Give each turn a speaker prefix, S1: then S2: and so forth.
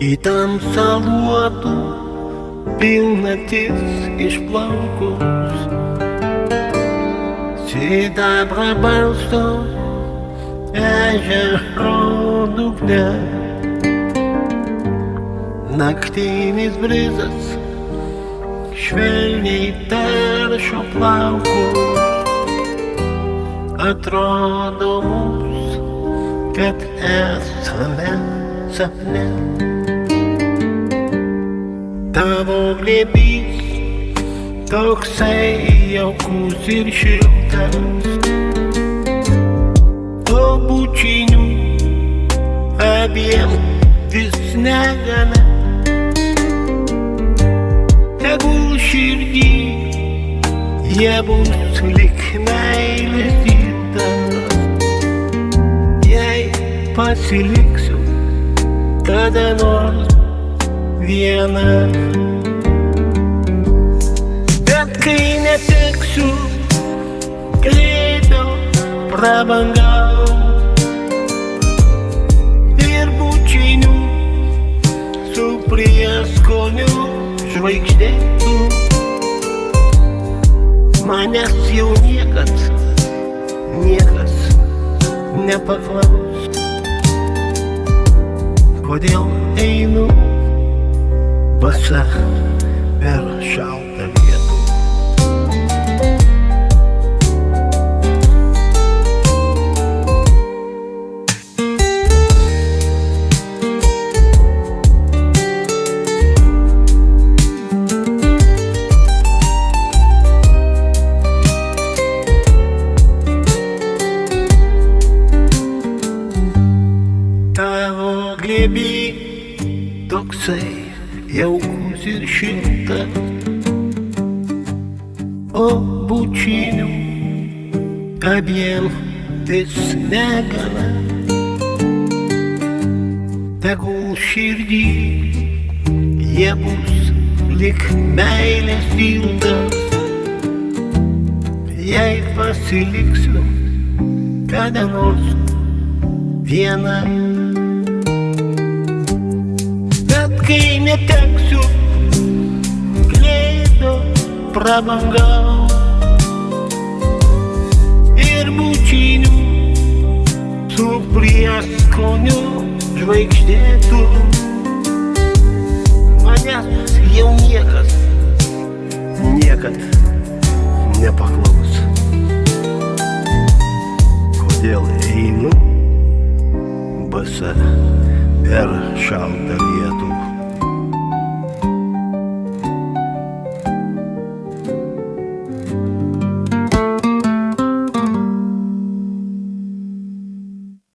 S1: Į tamsą luotų pilnatis išplaukus, sidabrą barsto ežero dugne. Naktinis brizas švelniai taršo plaukus. Atrodo mums, kad esame sapne. Tavo glėbys toksai jaukus ir šiltas, o bučinių abiem vis negana. Tegul širdį jie bus lyg meilės dytas. Jei pasiliksiu kada nors vieną, bet kai neteksiu glėbio prabangau ir bučinių su prieskoniu žvaigždėtų, manęs jau niekas nepaklaus. Kodėl einu basa per šaltą lietų? Tavo glėby toksai jaukus ir šiltas, o bučinių abiem vis negana. Tegul širdį jie bus lyg meilės tiltas. Jei pasiliksiu kada nors vieną, kai neteksiu glėbio prabangau ir bučinių su prieskoniu žvaigždėtų, manęs jau niekas niekad nepaklaus. Kodėl einu basa per šaltą lietų?